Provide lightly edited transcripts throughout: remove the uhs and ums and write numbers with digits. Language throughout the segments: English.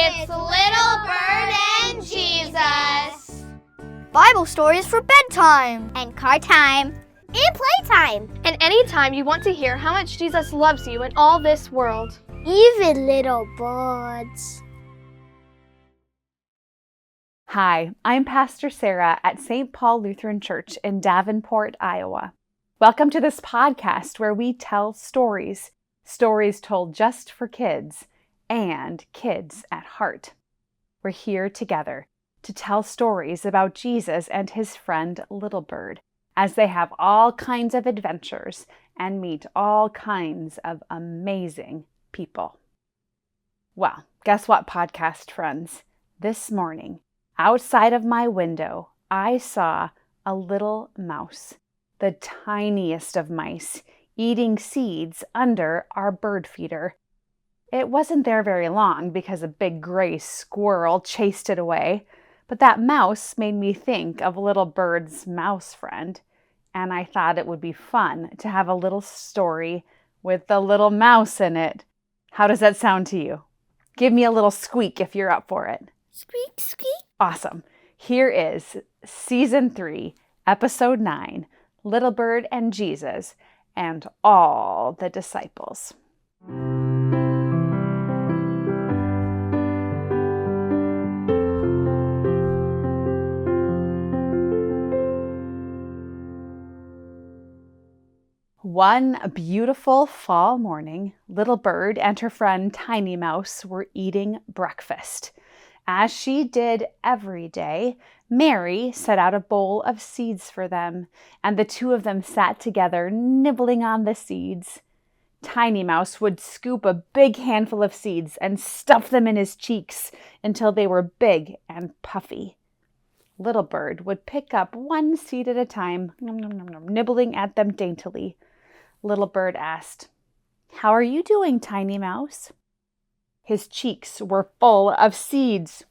It's Little Bird and Jesus. Bible stories for bedtime. And car time. And playtime. And anytime you want to hear how much Jesus loves you in all this world. Even little birds. Hi, I'm Pastor Sarah at St. Paul Lutheran Church in Davenport, Iowa. Welcome to this podcast where we tell stories told just for kids and kids at heart. We're here together to tell stories about Jesus and his friend Little Bird as they have all kinds of adventures and meet all kinds of amazing people. Well, guess what, podcast friends? This morning, outside of my window, I saw a little mouse, the tiniest of mice, eating seeds under our bird feeder. It wasn't there very long because a big gray squirrel chased it away, but that mouse made me think of Little Bird's mouse friend, and I thought it would be fun to have a little story with the little mouse in it. How does that sound to you? Give me a little squeak if you're up for it. Squeak, squeak. Awesome. Here is Season 3, Episode 9, Little Bird and Jesus and all the disciples. One beautiful fall morning, Little Bird and her friend Tiny Mouse were eating breakfast. As she did every day, Mary set out a bowl of seeds for them, and the two of them sat together, nibbling on the seeds. Tiny Mouse would scoop a big handful of seeds and stuff them in his cheeks until they were big and puffy. Little Bird would pick up one seed at a time, nibbling at them daintily. Little Bird asked, "How are you doing, Tiny Mouse?" His cheeks were full of seeds.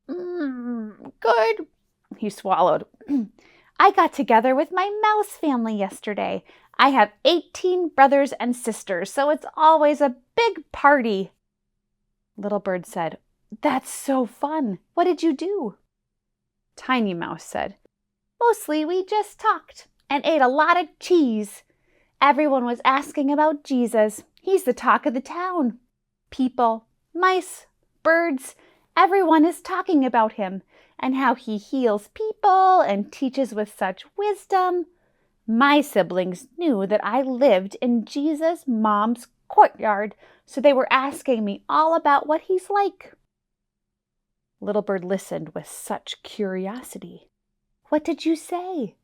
Good, he swallowed. I got together with my mouse family yesterday. I have 18 brothers and sisters, so it's always a big party. Little Bird said, That's so fun. What did you do? Tiny Mouse said, Mostly we just talked and ate a lot of cheese. Everyone was asking about Jesus. He's the talk of the town. People, mice, birds, everyone is talking about him and how he heals people and teaches with such wisdom. My siblings knew that I lived in Jesus' mom's courtyard, so they were asking me all about what he's like. Little Bird listened with such curiosity. What did you say?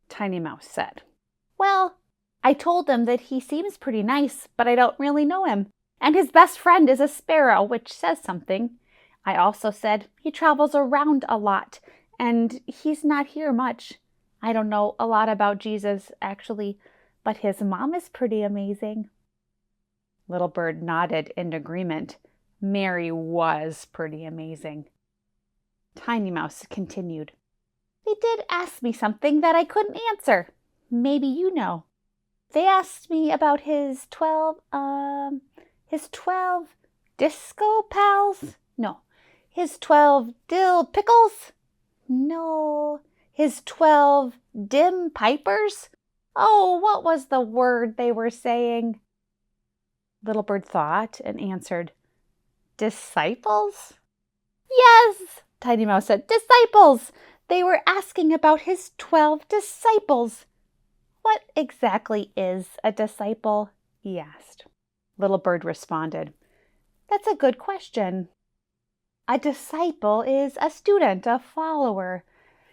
Tiny Mouse said, Well, I told him that he seems pretty nice, but I don't really know him. And his best friend is a sparrow, which says something. I also said he travels around a lot, and he's not here much. I don't know a lot about Jesus, actually, but his mom is pretty amazing. Little Bird nodded in agreement. Mary was pretty amazing. Tiny Mouse continued. They did ask me something that I couldn't answer. Maybe you know. They asked me about his 12 disco pals? No. His 12 dill pickles? No. His 12 dim pipers? Oh, what was the word they were saying? Little Bird thought and answered, Disciples? Yes, Tiny Mouse said, Disciples! They were asking about his 12 disciples. What exactly is a disciple? He asked. Little Bird responded, That's a good question. A disciple is a student, a follower.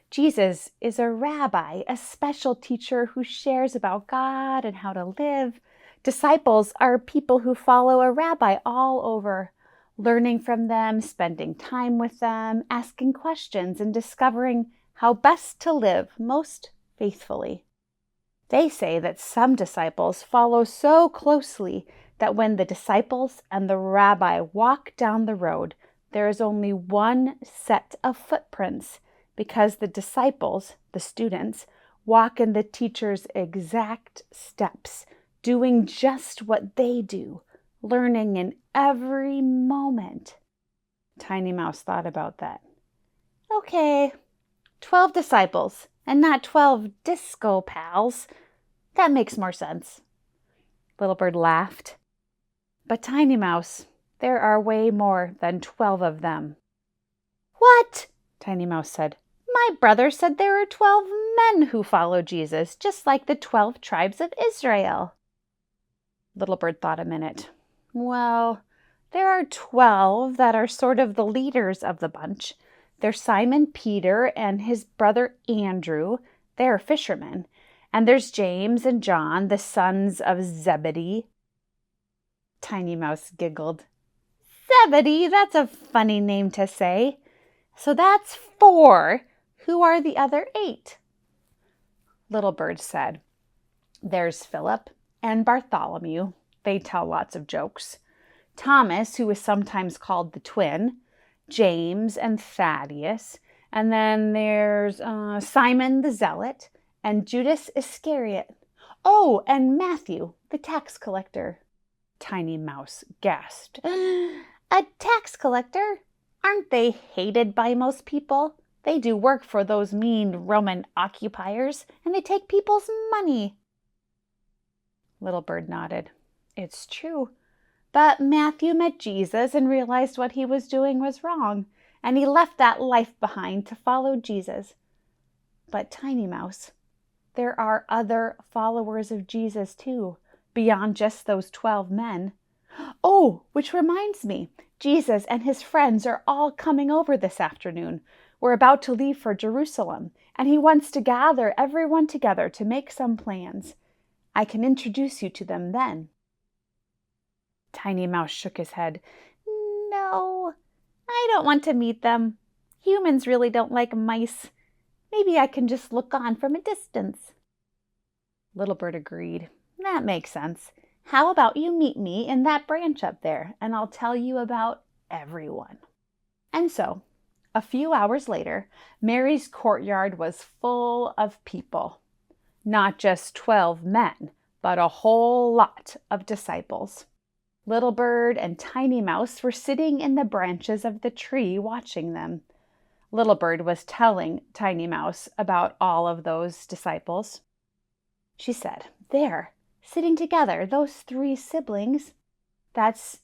Jesus is a rabbi, a special teacher who shares about God and how to live. Disciples are people who follow a rabbi all over, learning from them, spending time with them, asking questions, and discovering how best to live most faithfully. They say that some disciples follow so closely that when the disciples and the rabbi walk down the road, there is only one set of footprints because the disciples, the students, walk in the teacher's exact steps, doing just what they do, learning in every moment Tiny Mouse thought about that. Okay, 12 disciples and not 12 disco pals. That makes more sense. Little Bird laughed. But Tiny Mouse, there are way more than 12 of them. What? Tiny Mouse said. My brother said there are 12 men who follow Jesus, just like the 12 tribes of Israel. Little Bird thought a minute. Well, there are 12 that are sort of the leaders of the bunch. They're Simon Peter and his brother Andrew. They're fishermen. And there's James and John, the sons of Zebedee. Tiny Mouse giggled. Zebedee, that's a funny name to say. So that's 4. Who are the other 8? Little Bird said, there's Philip and Bartholomew. They tell lots of jokes. Thomas, who is sometimes called the twin. James and Thaddeus. And then there's Simon the Zealot and Judas Iscariot. Oh, and Matthew, the tax collector. Tiny Mouse gasped. A tax collector? Aren't they hated by most people? They do work for those mean Roman occupiers, and they take people's money. Little Bird nodded. It's true. But Matthew met Jesus and realized what he was doing was wrong, and he left that life behind to follow Jesus. But Tiny Mouse, there are other followers of Jesus too, beyond just those 12 men. Oh, which reminds me, Jesus and his friends are all coming over this afternoon. We're about to leave for Jerusalem, and he wants to gather everyone together to make some plans. I can introduce you to them then. Tiny Mouse shook his head. No, I don't want to meet them. Humans really don't like mice. Maybe I can just look on from a distance. Little Bird agreed. That makes sense. How about you meet me in that branch up there, and I'll tell you about everyone. And so, a few hours later, Mary's courtyard was full of people. Not just 12 men, but a whole lot of disciples. Little Bird and Tiny Mouse were sitting in the branches of the tree watching them. Little Bird was telling Tiny Mouse about all of those disciples. She said, there, sitting together, those 3 siblings, that's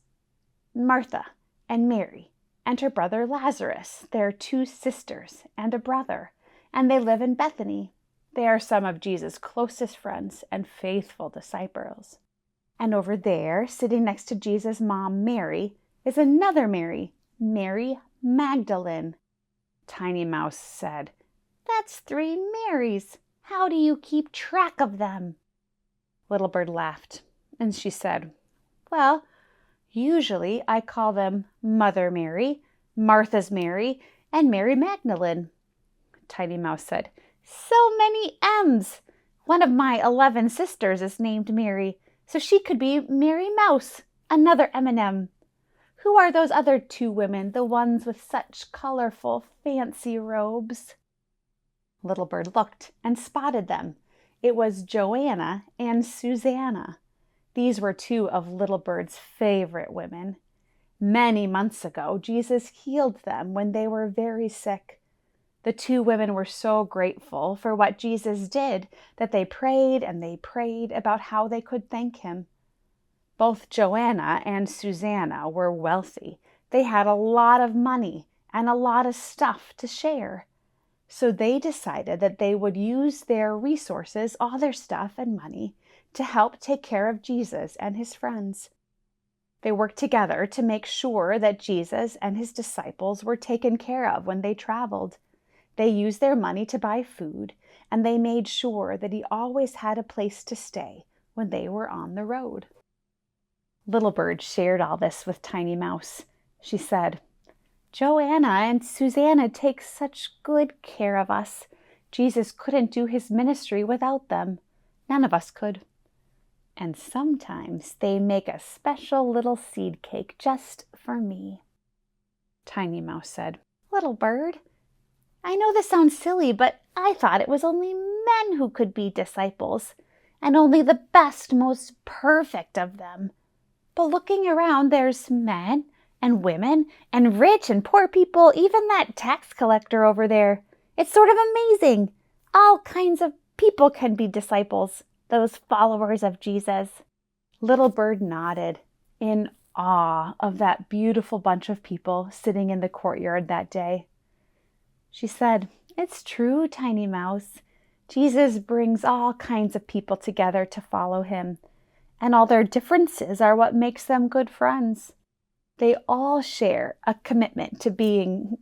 Martha and Mary and her brother Lazarus. They're 2 sisters and a brother, and they live in Bethany. They are some of Jesus' closest friends and faithful disciples. And over there, sitting next to Jesus' mom, Mary, is another Mary, Mary Magdalene. Tiny Mouse said, that's 3 Marys. How do you keep track of them? Little Bird laughed, and she said, well, usually I call them Mother Mary, Martha's Mary, and Mary Magdalene. Tiny Mouse said, so many M's. One of my 11 sisters is named Mary, so she could be Mary Mouse, another M&M. Who are those other 2 women, the ones with such colorful, fancy robes? Little Bird looked and spotted them. It was Joanna and Susanna. These were 2 of Little Bird's favorite women. Many months ago, Jesus healed them when they were very sick. The 2 women were so grateful for what Jesus did that they prayed and they prayed about how they could thank him. Both Joanna and Susanna were wealthy. They had a lot of money and a lot of stuff to share. So they decided that they would use their resources, all their stuff and money, to help take care of Jesus and his friends. They worked together to make sure that Jesus and his disciples were taken care of when they traveled. They used their money to buy food, and they made sure that he always had a place to stay when they were on the road. Little Bird shared all this with Tiny Mouse. She said, Joanna and Susanna take such good care of us. Jesus couldn't do his ministry without them. None of us could. And sometimes they make a special little seed cake just for me. Tiny Mouse said, Little Bird, I know this sounds silly, but I thought it was only men who could be disciples, and only the best, most perfect of them. But looking around, there's men and women and rich and poor people, even that tax collector over there. It's sort of amazing. All kinds of people can be disciples, those followers of Jesus. Little Bird nodded in awe of that beautiful bunch of people sitting in the courtyard that day. She said, "It's true, Tiny Mouse. Jesus brings all kinds of people together to follow him, and all their differences are what makes them good friends. They all share a commitment to being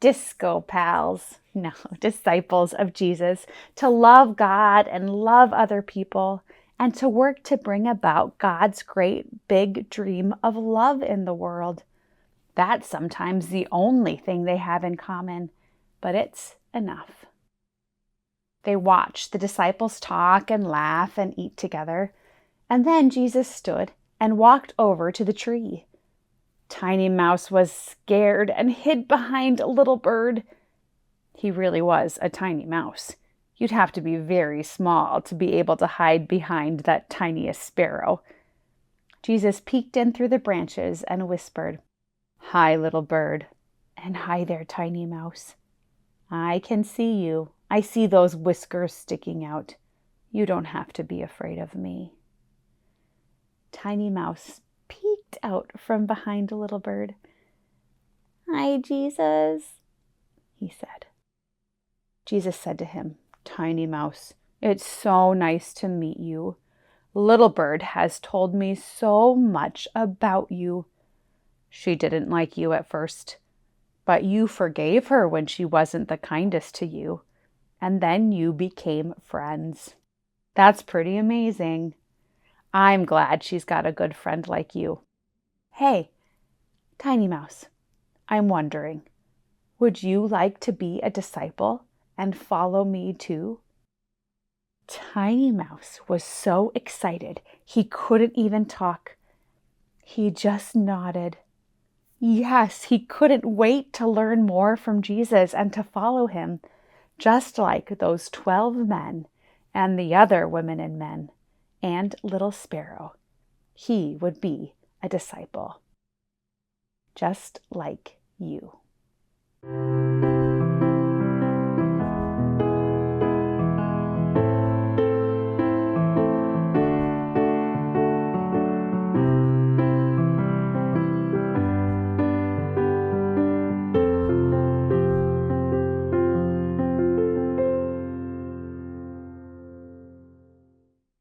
disco pals, no, disciples of Jesus, to love God and love other people, and to work to bring about God's great big dream of love in the world. That's sometimes the only thing they have in common, but it's enough." They watched the disciples talk and laugh and eat together, and then Jesus stood and walked over to the tree. Tiny Mouse was scared and hid behind Little Bird. He really was a tiny mouse. You'd have to be very small to be able to hide behind that tiniest sparrow. Jesus peeked in through the branches and whispered, "Hi, Little Bird, and hi there, Tiny Mouse. I can see you. I see those whiskers sticking out. You don't have to be afraid of me." Tiny Mouse peeked out from behind Little Bird. "Hi, Jesus," he said. Jesus said to him, "Tiny Mouse, it's so nice to meet you. Little Bird has told me so much about you. She didn't like you at first, but you forgave her when she wasn't the kindest to you, and then you became friends. That's pretty amazing. I'm glad she's got a good friend like you. Hey, Tiny Mouse, I'm wondering, would you like to be a disciple and follow me too?" Tiny Mouse was so excited he couldn't even talk. He just nodded. Yes, he couldn't wait to learn more from Jesus and to follow him, just like those 12 men and the other women and men and Little Sparrow. He would be a disciple, just like you.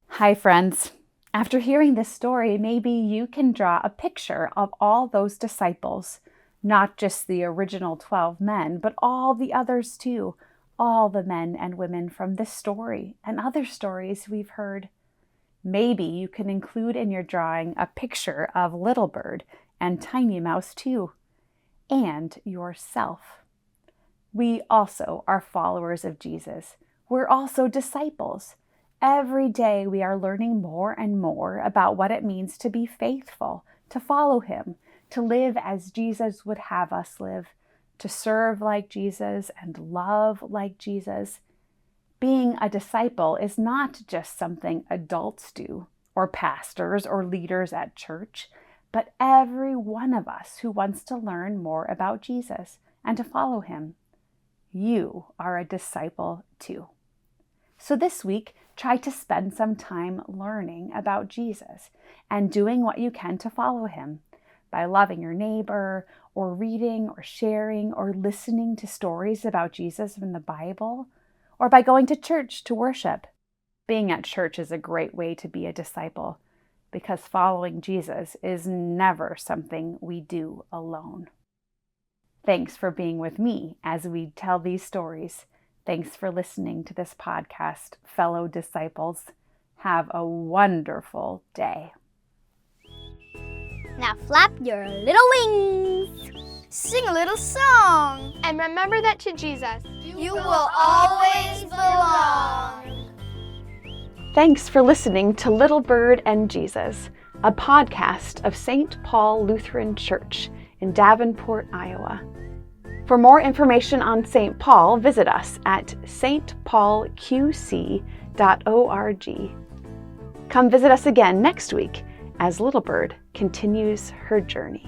Hi, friends. After hearing this story, maybe you can draw a picture of all those disciples, not just the original 12 men, but all the others too, all the men and women from this story and other stories we've heard. Maybe you can include in your drawing a picture of Little Bird and Tiny Mouse too, and yourself. We also are followers of Jesus. We're also disciples. Every day we are learning more and more about what it means to be faithful, to follow him, to live as Jesus would have us live, to serve like Jesus and love like Jesus. Being a disciple is not just something adults do, or pastors or leaders at church, but every one of us who wants to learn more about Jesus and to follow him. You are a disciple too. So this week, try to spend some time learning about Jesus and doing what you can to follow him by loving your neighbor or reading or sharing or listening to stories about Jesus from the Bible, or by going to church to worship. Being at church is a great way to be a disciple because following Jesus is never something we do alone. Thanks for being with me as we tell these stories. Thanks for listening to this podcast, fellow disciples. Have a wonderful day. Now flap your little wings. Sing a little song. And remember that to Jesus, You will always belong. Thanks for listening to Little Bird and Jesus, a podcast of St. Paul Lutheran Church in Davenport, Iowa. For more information on St. Paul, visit us at stpaulqc.org. Come visit us again next week as Little Bird continues her journey.